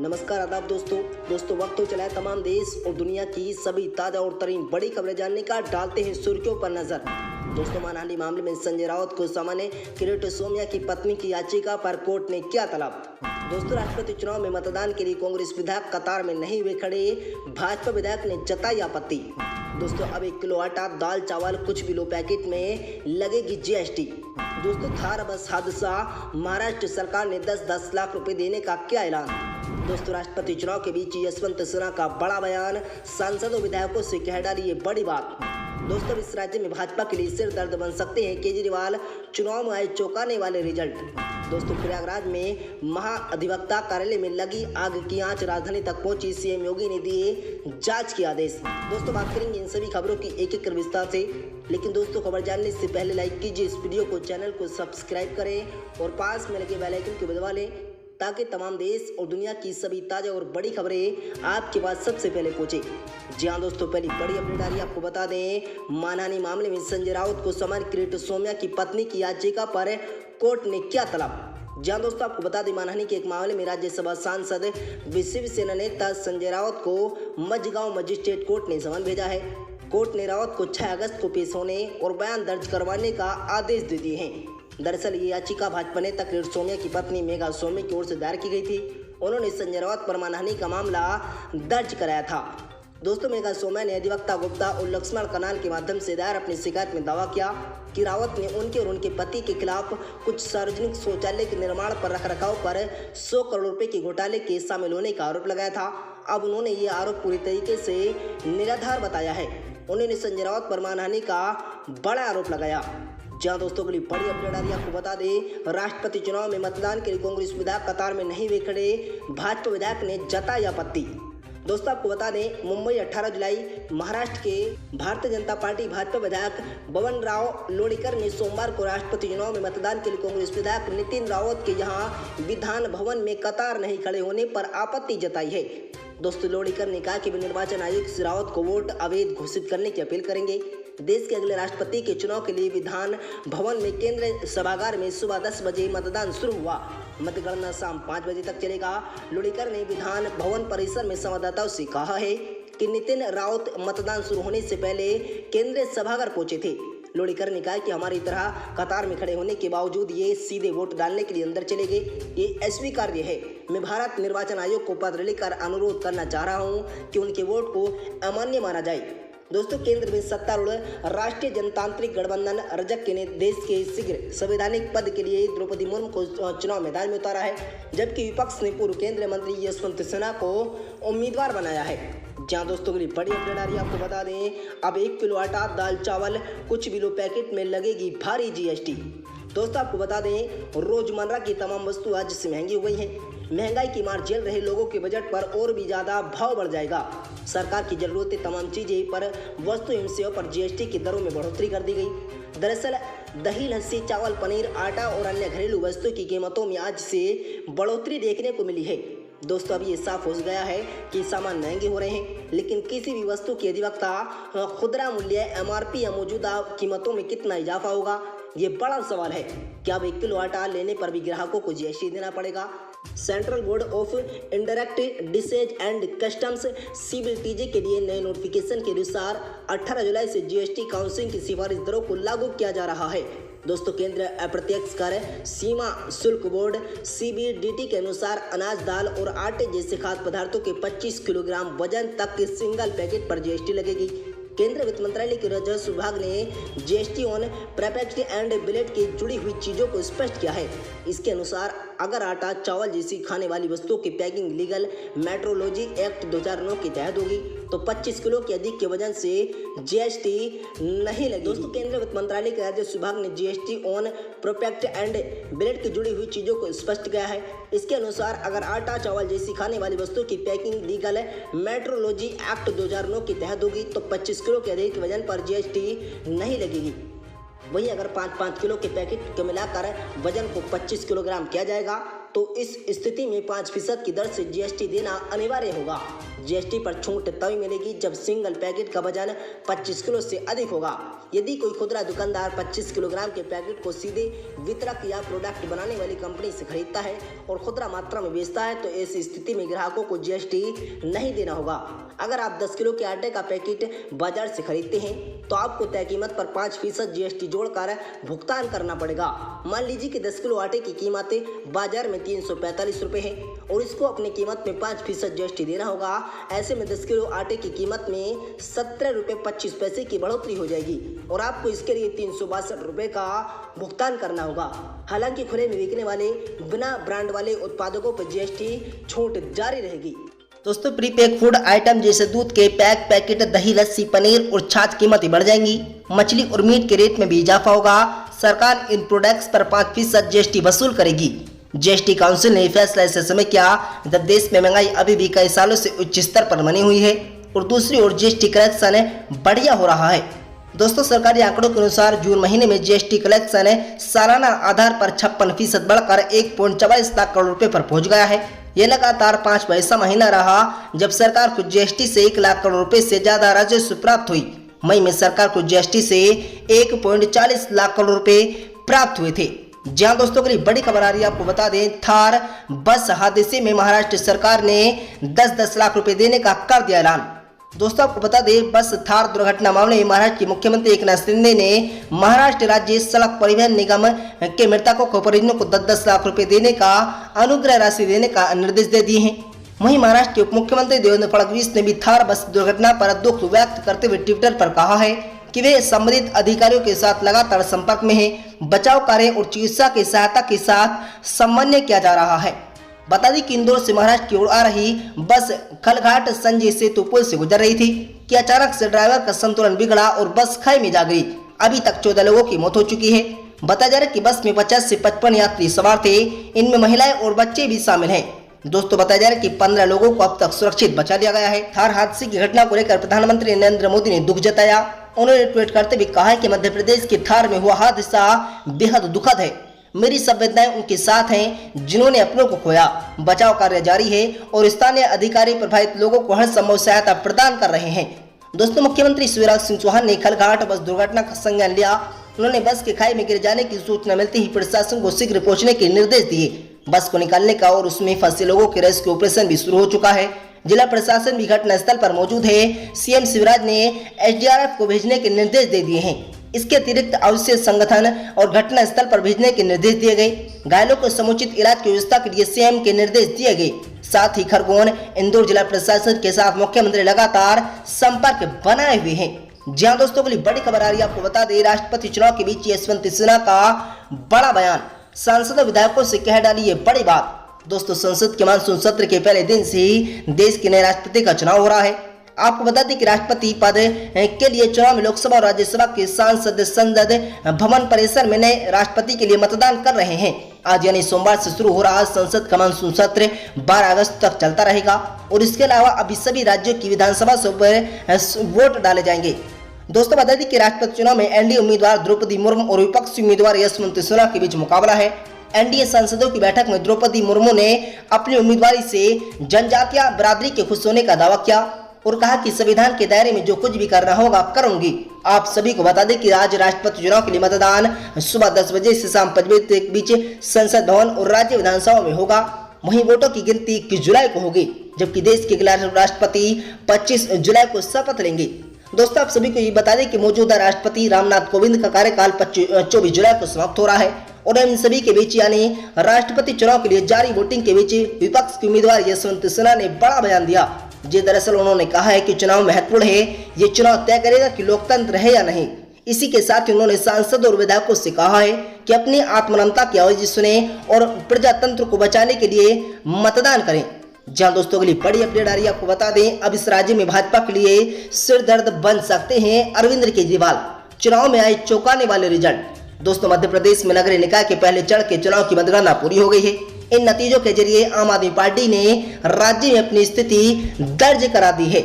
नमस्कार आदाब दोस्तों वक्त हो चला है तमाम देश और दुनिया की सभी ताज़ा और तरीन बड़ी खबरें जानने का। डालते हैं सुर्खियों पर नजर। दोस्तों, मानहानि मामले में संजय राउत को सामान्य किरीट सोमैया की पत्नी की याचिका पर कोर्ट ने किया तलब। दोस्तों, राष्ट्रपति चुनाव में मतदान के लिए कांग्रेस विधायक कतार में नहीं हुए खड़े, भाजपा विधायक ने जताई आपत्ति। दोस्तों, अब 1 किलो आटा, दाल, चावल, कुछ भी लो पैकेट में लगेगी जीएसटी। दोस्तों, थार बस हादसा, महाराष्ट्र सरकार ने 10-10 लाख रुपए देने का किया ऐलान। दोस्तों, राष्ट्रपति चुनाव के बीच यशवंत सिन्हा का बड़ा बयान, सांसदों विधायकों से कह डाली ये बड़ी बात। दोस्तों, इस राज्य में भाजपा के लिए सिर दर्द बन सकते हैं केजरीवाल, चुनाव में आए चौंकाने वाले रिजल्ट। दोस्तों, प्रयागराज में महाअधिवक्ता कार्यालय में लगी आग की आंच राजधानी तक पहुंची, सीएम योगी ने दिए जांच के आदेश। दोस्तों, बात करेंगे इन सभी खबरों की एक एक विस्तार से, लेकिन दोस्तों खबर जानने से पहले लाइक कीजिए इस वीडियो को, चैनल को सब्सक्राइब करें और पास में लगे बेल आइकन को दबा लें ताकि तमाम देश और दुनिया की सभी ताज़ा और बड़ी खबरें आपके पास सबसे पहले पहुंचे। जी हाँ दोस्तों, पहली बड़ी अपडेट आ रही है, आपको बता दें, मानहानि मामले में संजय राउत को सामान्य किरीट सोमैया की पत्नी की याचिका पर कोर्ट ने किया तलब। जी हाँ दोस्तों, आपको बता दें, मानहानि के एक मामले में राज्यसभा सांसद शिवसेना नेता संजय राउत को मझगांव मजिस्ट्रेट कोर्ट ने समन भेजा है। कोर्ट ने राउत को 6 अगस्त को पेश होने और बयान दर्ज करवाने का आदेश दे दिए हैं। दरअसल ये याचिका भाजपा नेता किरीट सोमैया की पत्नी मेघा सोमैया की ओर से दायर की गई थी। उन्होंने संजय राउत पर मानहानि का मामला दर्ज कराया था। दोस्तों, मेघा सोमैया ने अधिवक्ता गुप्ता और लक्ष्मण कनाल के माध्यम से दायर अपनी शिकायत में दावा किया कि राउत ने उनके और उनके पति के खिलाफ कुछ सार्वजनिक शौचालय के निर्माण पर रखरखाव पर 100 करोड़ रुपए के घोटाले के शामिल होने का आरोप लगाया था। अब उन्होंने ये आरोप पूरी तरीके से निराधार बताया है। उन्होंने संजय राउत पर मानहानि का बड़ा आरोप लगाया। जहाँ दोस्तों के लिए बड़ी अपडेट आ रही है, आपको बता दें, राष्ट्रपति चुनाव में मतदान के लिए कांग्रेस विधायक कतार में नहीं हुए खड़े, भाजपा विधायक ने जताई आपत्ति। दोस्तों, आपको बता दें, मुंबई 18 जुलाई महाराष्ट्र के भारतीय जनता पार्टी भाजपा विधायक बबन राव लोणीकर ने सोमवार को राष्ट्रपति चुनाव में मतदान के लिए कांग्रेस विधायक नितिन रावत के यहां विधान भवन में कतार नहीं खड़े होने पर आपत्ति जताई है। दोस्तों, लोणीकर ने कहा कि वे निर्वाचन आयोग से रावत को वोट अवैध घोषित करने की अपील करेंगे। देश के अगले राष्ट्रपति के चुनाव के लिए विधान भवन में केंद्रीय सभागार में सुबह 10 बजे मतदान शुरू हुआ। मतगणना शाम 5 बजे तक चलेगा। लोणीकर ने विधान भवन परिसर में संवाददाताओं से कहा है कि नितिन राउत मतदान शुरू होने से पहले केंद्रीय सभागार पहुंचे थे। लोणीकर ने कहा कि हमारी तरह कतार में खड़े होने के बावजूद ये सीधे वोट डालने के लिए अंदर चले गए, ये अस्वीकार्य है। मैं भारत निर्वाचन आयोग को पत्र लिखकर अनुरोध करना चाह रहा हूँ कि उनके वोट को अमान्य माना जाए। दोस्तों, केंद्र में सत्तारूढ़ राष्ट्रीय जनतांत्रिक गठबंधन रजक ने देश के शीघ्र संवैधानिक पद के लिए द्रौपदी मुर्मू को चुनाव मैदान में उतारा है, जबकि विपक्ष ने पूर्व केंद्रीय मंत्री यशवंत सिन्हा को उम्मीदवार बनाया है। जहाँ दोस्तों के लिए बड़ी अपडेट आ रही है, आपको बता दें, अब 1 किलो आटा, दाल, चावल, कुछ भी लो पैकेट में लगेगी भारी जीएसटी। दोस्तों, आपको बता दें, रोजमर्रा की तमाम वस्तु आज से महंगी हो गई हैं। महंगाई की मार झेल रहे लोगों के बजट पर और भी ज़्यादा भाव बढ़ जाएगा। सरकार की जरूरतें तमाम चीज़ें पर वस्तु एवं सेवा पर जीएसटी की दरों में बढ़ोतरी कर दी गई। दरअसल दही, लस्सी, चावल, पनीर, आटा और अन्य घरेलू वस्तुओं की कीमतों में आज से बढ़ोतरी देखने को मिली है। दोस्तों, अब ये साफ हो गया है कि सामान महंगे हो रहे हैं, लेकिन किसी भी वस्तु की अधिवक्ता खुदरा मूल्य MRP या मौजूदा कीमतों में कितना इजाफा होगा, ये बड़ा सवाल है। क्या अब 1 किलो आटा लेने पर भी ग्राहकों को जीएसटी देना पड़ेगा? Central board of indirect taxes and customs CBTJ के लिए नए नोटिफिकेशन के अनुसार 18 जुलाई से जीएसटी काउंसिल की सिफारिश दरों को लागू किया जा रहा है। दोस्तों, केंद्रीय अप्रत्यक्ष कर सीमा शुल्क बोर्ड CBDT के अनुसार अनाज, दाल और आटे जैसे खाद्य पदार्थों के 25 किलोग्राम वजन तक के सिंगल पैकेट पर जीएसटी लगेगी। केंद्रीय वित्त मंत्रालय के राजस्व विभाग ने GST on packaged and billet की जुड़ी हुई चीजों को स्पष्ट किया है। इसके अनुसार अगर आटा, चावल जैसी खाने वाली वस्तुओं की पैकिंग लीगल मेट्रोलॉजी एक्ट 2009 के तहत होगी तो 25 किलो के अधिक के वजन से जीएसटी नहीं लगेगी। दोस्तों, केंद्रीय वित्त मंत्रालय के राजस्व विभाग ने GST on packaged and billet की जुड़ी हुई चीजों को स्पष्ट किया है। इसके अनुसार अगर आटा, चावल जैसी खाने वाली वस्तुओं की पैकिंग लीगल मेट्रोलॉजी एक्ट 2009 के तहत होगी तो 25 किलो के अधिक वजन पर जीएसटी नहीं लगेगी। वहीं अगर 5-5 किलो के पैकेट को मिलाकर वजन को 25 किलोग्राम किया जाएगा तो इस स्थिति में 5% की दर से जीएसटी देना अनिवार्य होगा। जीएसटी पर छूट तभी मिलेगी जब सिंगल पैकेट का वजन 25 किलो से अधिक होगा। यदि कोई खुदरा दुकानदार 25 किलोग्राम के पैकेट को सीधे वितरक या प्रोडक्ट बनाने वाली कंपनी से खरीदता है और खुदरा मात्रा में बेचता है तो ऐसी स्थिति में ग्राहकों को जीएसटी नहीं देना होगा। अगर आप 10 किलो के आटे का पैकेट बाजार से खरीदते हैं तो आपको तय कीमत पर 5% जीएसटी जोड़कर भुगतान करना पड़ेगा। मान लीजिए कि 10 किलो आटे की कीमत बाजार में 345 रुपये है और इसको अपनी कीमत में 5% जीएसटी देना होगा। ऐसे में 10 किलो आटे की कीमत में 17 रुपये 25 पैसे की बढ़ोतरी हो जाएगी और आपको इसके लिए 362 रुपये का भुगतान करना होगा। हालांकि खुले में बिकने वाले बिना ब्रांड वाले उत्पादकों पर जीएसटी छूट जारी रहेगी। दोस्तों, प्रीपैक फूड आइटम जैसे दूध के पैकेट, दही, लस्सी, पनीर और छाछ कीमतें बढ़ जाएंगी। मछली और मीट के रेट में भी इजाफा होगा। सरकार इन प्रोडक्ट्स पर 5% जीएसटी वसूल करेगी। जीएसटी काउंसिल ने फैसला ऐसे समय किया जब देश में महंगाई अभी भी कई सालों से उच्च स्तर पर बनी हुई है और दूसरी ओर जीएसटी कलेक्शन बढ़िया हो रहा है। दोस्तों, सरकारी आंकड़ों के अनुसार जून महीने में जीएसटी कलेक्शन सालाना आधार पर 56% बढ़कर 1.44 लाख करोड़ रुपए पर पहुंच गया है। यह लगातार 5वां ऐसा महीना रहा जब सरकार को जीएसटी से 1 लाख करोड़ रुपए से ज्यादा राजस्व प्राप्त हुई। मई में सरकार को जीएसटी से 1.40 लाख करोड़ रुपए प्राप्त हुए थे। जहां दोस्तों, के लिए बड़ी खबर आ रही है, आपको बता दें, थार बस हादसे में महाराष्ट्र सरकार ने 10-10 लाख रुपए देने का कर दिया ऐलान। दोस्तों, आपको बता दें, बस थार दुर्घटना मामले में महाराष्ट्र के मुख्यमंत्री एकनाथ शिंदे ने महाराष्ट्र राज्य सड़क परिवहन निगम के मृतकों को परिजनों को 10-10 लाख रुपए देने का अनुग्रह राशि देने का निर्देश दे दिए हैं। वहीं महाराष्ट्र के उप मुख्यमंत्री देवेंद्र फडणवीस ने भी थार बस दुर्घटना पर दुख व्यक्त करते हुए ट्विटर पर कहा है कि वे संबंधित अधिकारियों के साथ लगातार संपर्क में हैं। बचाव कार्य और चिकित्सा की सहायता के साथ समन्वय किया जा रहा है। बता दें कि इंदौर से महाराष्ट्र की ओर आ रही बस खलघाट संजय सेतु पुल से गुजर रही थी कि अचानक से ड्राइवर का संतुलन बिगड़ा और बस खाई में जा गई। अभी तक 14 लोगों की मौत हो चुकी है। बताया जा रहा है कि बस में 50 से 55 यात्री सवार थे। इनमें महिलाएं और बच्चे भी शामिल हैं। दोस्तों, बताया जा रहा है कि 15 लोगों को अब तक सुरक्षित बचा लिया गया है। थार हादसे की घटना को लेकर प्रधानमंत्री नरेंद्र मोदी ने दुख जताया। उन्होंने ट्वीट करते हुए कहा है कि मध्य प्रदेश के थार में हुआ हादसा बेहद दुखद है। मेरी संवेदनाएं उनके साथ हैं जिन्होंने अपनों को खोया। बचाव कार्य जारी है और स्थानीय अधिकारी प्रभावित लोगों को हर संभव सहायता प्रदान कर रहे हैं। दोस्तों, मुख्यमंत्री शिवराज सिंह चौहान ने खलघाट बस दुर्घटना का संज्ञान लिया। उन्होंने बस के खाई में गिर जाने की सूचना मिलते ही प्रशासन को शीघ्र पहुंचने के निर्देश दिए। बस को निकालने का और उसमें फंसे लोगों के रेस्क्यू ऑपरेशन भी शुरू हो चुका है। जिला प्रशासन भी घटनास्थल पर मौजूद है। सीएम शिवराज ने एसडीआरएफ को भेजने के निर्देश दे दिए हैं। इसके अतिरिक्त आवश्यक संगठन और घटना स्थल पर भेजने के निर्देश दिए गए। घायलों को समुचित इलाज की व्यवस्था के लिए सीएम के निर्देश दिए गए। साथ ही खरगोन, इंदौर जिला प्रशासन के साथ मुख्यमंत्री लगातार संपर्क बनाए हुए हैं। जहां दोस्तों, के लिए बड़ी खबर आ रही है, आपको बता दें, राष्ट्रपति चुनाव के बीच यशवंत सिन्हा का बड़ा बयान। सांसदों विधायकों से कह डाली ये बड़ी बात। दोस्तों, संसद के मानसून सत्र के पहले दिन से ही देश के नए राष्ट्रपति का चुनाव हो रहा है। आपको बता दें कि राष्ट्रपति पद के लिए चुनाव में लोकसभा और राज्यसभा के सांसद संसद भवन परिसर में नए राष्ट्रपति के लिए मतदान कर रहे हैं। आज यानी सोमवार से शुरू हो रहा संसद का मानसून सत्र 12 अगस्त तक चलता रहेगा और इसके अलावा अभी सभी राज्यों की विधानसभा पर वोट डाले जाएंगे। दोस्तों, बता दें कि राष्ट्रपति चुनाव में एनडीए उम्मीदवार द्रौपदी मुर्मू और विपक्षी उम्मीदवार यशवंत सिन्हा के बीच मुकाबला है। एनडीए सांसदों की बैठक में द्रौपदी मुर्मू ने अपनी उम्मीदवारी से जनजातीय बिरादरी के खुश होने का दावा किया और कहा कि संविधान के दायरे में जो कुछ भी करना होगा करूंगी। आप सभी को बता दें कि आज राष्ट्रपति चुनाव के लिए मतदान सुबह 10 बजे से शाम 5 बजे के बीच संसद भवन और राज्य विधानसभा में होगा। वहीं वोटों की गिनती 21 जुलाई को होगी, जबकि देश के अगला राष्ट्रपति 25 जुलाई को शपथ लेंगे। दोस्तों, आप सभी को ये बता दें कि मौजूदा राष्ट्रपति रामनाथ कोविंद का कार्यकाल 24 जुलाई को समाप्त हो रहा है और इन सभी के बीच यानी राष्ट्रपति चुनाव के लिए जारी वोटिंग के बीच विपक्ष के उम्मीदवार यशवंत सिन्हा ने बड़ा बयान दिया। जी, दरअसल उन्होंने कहा है कि चुनाव महत्वपूर्ण है, ये चुनाव तय करेगा कि लोकतंत्र है या नहीं। इसी के साथ ही उन्होंने सांसद और विधायकों से कहा है कि अपनी आत्मनमता की आवाज सुने और प्रजातंत्र को बचाने के लिए मतदान करें। जहां दोस्तों, के लिए बड़ी अपडेट आ रही है, आपको बता दें, अब इस राज्य में भाजपा के लिए सिर दर्द बन सकते हैं अरविंद केजरीवाल। चुनाव में आए चौंकाने वाले रिजल्ट। दोस्तों, मध्य प्रदेश में नगरीय निकाय के पहले चरण के चुनाव की मतगणना पूरी हो गई है। इन नतीजों के जरिए आम आदमी पार्टी ने राज्य में अपनी स्थिति दर्ज करा दी है।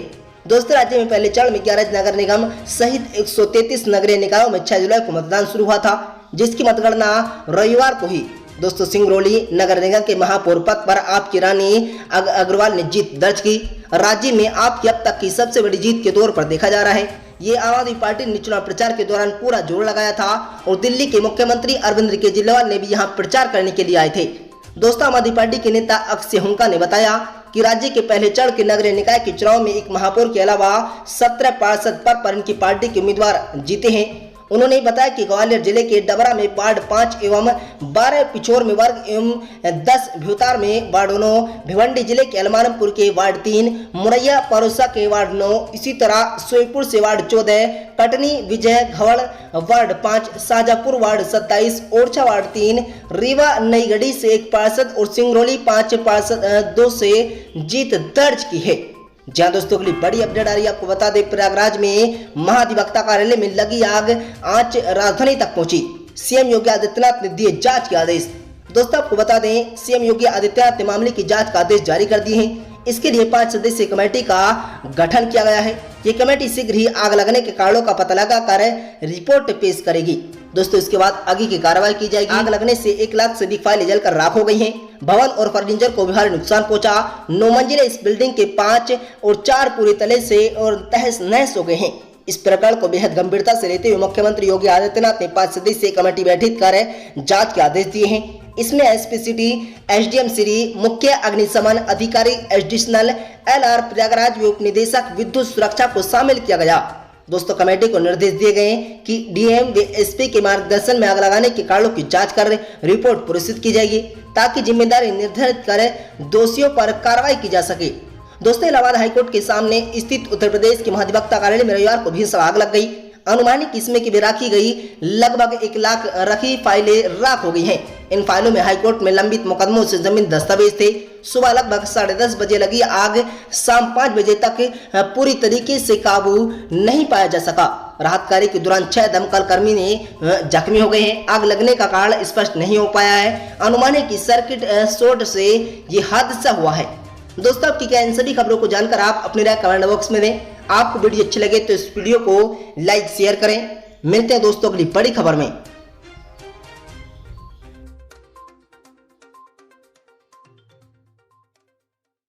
दोस्तों, राज्य में पहले चरण में 11 नगर निगम सहित 133 नगरीय निकायों में 6 जुलाई को मतदान शुरू हुआ था, जिसकी मतगणना रविवार को हुई। दोस्तों, सिंगरौली नगर निगम के महापौर पद पर आपकी रानी अग्रवाल ने जीत दर्ज की। राज्य में आपकी अब तक की सबसे बड़ी जीत के तौर पर देखा जा रहा है। ये आम आदमी पार्टी ने चुनाव प्रचार के दौरान पूरा जोर लगाया था और दिल्ली के मुख्यमंत्री अरविंद केजरीवाल ने भी यहाँ प्रचार करने के लिए आए थे। दोस्तों, आम आदमी पार्टी के नेता अक्षय हुंका ने बताया कि राज्य के पहले चरण के नगरीय निकाय के चुनाव में एक महापौर के अलावा 17 पार्षद पद पर इनकी पार्टी के उम्मीदवार जीते हैं। उन्होंने बताया कि ग्वालियर जिले के डबरा में वार्ड 5 एवं 12 पिछोर में वर्ग एवं 10 भ्यूतार में वार्ड 9, भिवंडी जिले के अलमानपुर के वार्ड 3, मुरैया परोसा के वार्ड 9, इसी तरह सोईपुर से ward 14, Katni Vijayraghavgarh ward 5, Shahjahanpur ward 27, Orchha ward 3, Rewa Naigarhi से 1 पार्षद और सिंगरौली 5 पार्षद 2 से जीत दर्ज की है। जहाँ दोस्तों, अगली बड़ी अपडेट आ रही है। आपको बता दें, प्रयागराज में महाधिवक्ता कार्यालय में लगी आंच राजधानी तक पहुंची। सीएम योगी आदित्यनाथ ने दिए जांच के आदेश। दोस्तों, आपको बता दें, सीएम योगी आदित्यनाथ ने मामले की जांच का आदेश जारी कर दिए हैं। इसके लिए 5 सदस्यीय कमेटी का गठन किया गया है। ये कमेटी शीघ्र ही आग लगने के कारणों का पता लगाकर रिपोर्ट पेश करेगी। दोस्तों, इसके बाद आगे की कार्रवाई की जाएगी। आग लगने से 1 लाख से अधिक फाइलें जलकर राख हो गई हैं। भवन और फर्नीचर को भारी नुकसान पहुंचा। 9 मंजिले इस बिल्डिंग के 5 और 4 पूरी तरह से और तहस नहस हो गए हैं। इस प्रकरण को बेहद गंभीरता से लेते हुए मुख्यमंत्री योगी आदित्यनाथ ने 5 सदस्यीय कमेटी गठित कर जांच के आदेश दिए हैं। इसमें एसपी सिटी, एसडीएम सिटी, मुख्य अग्निशमन अधिकारी, एडिशनल एलआर प्रयागराज व उप निदेशक विद्युत सुरक्षा को शामिल किया गया। दोस्तों, कमेटी को निर्देश दिए गए कि डीएम व एसपी के मार्गदर्शन में आग लगाने के कारणों की जांच कर रिपोर्ट प्रस्तुत की जाएगी ताकि जिम्मेदारी निर्धारित कर दोषियों पर कार्रवाई की जा सके। दोस्तों, इलाहाबाद हाईकोर्ट के सामने स्थित उत्तर प्रदेश के महाधिवक्ता कार्यालय में रविवार को भीषण आग लग गई। अनुमानित किस्में की भी राखी गई लगभग 1 लाख रखी फाइलें राख हो गई हैं। इन फाइलों में हाईकोर्ट में लंबित मुकदमों से जमीन दस्तावेज थे। सुबह लगभग 10:30 बजे लगी आग शाम 5 बजे तक पूरी तरीके से काबू नहीं पाया जा सका। राहत कार्य के दौरान 6 दमकल कर्मी ने जख्मी हो गए हैं। आग लगने का कारण स्पष्ट नहीं हो पाया है। अनुमान है कि सर्किट शॉर्ट से ये हादसा हुआ है। दोस्तों, आपकी क्या इन सभी खबरों को जानकर आप अपनी राय कमेंट बॉक्स में दें। आपको वीडियो अच्छी लगे तो इस वीडियो को लाइक शेयर करें। मिलते हैं दोस्तों अगली बड़ी खबर में।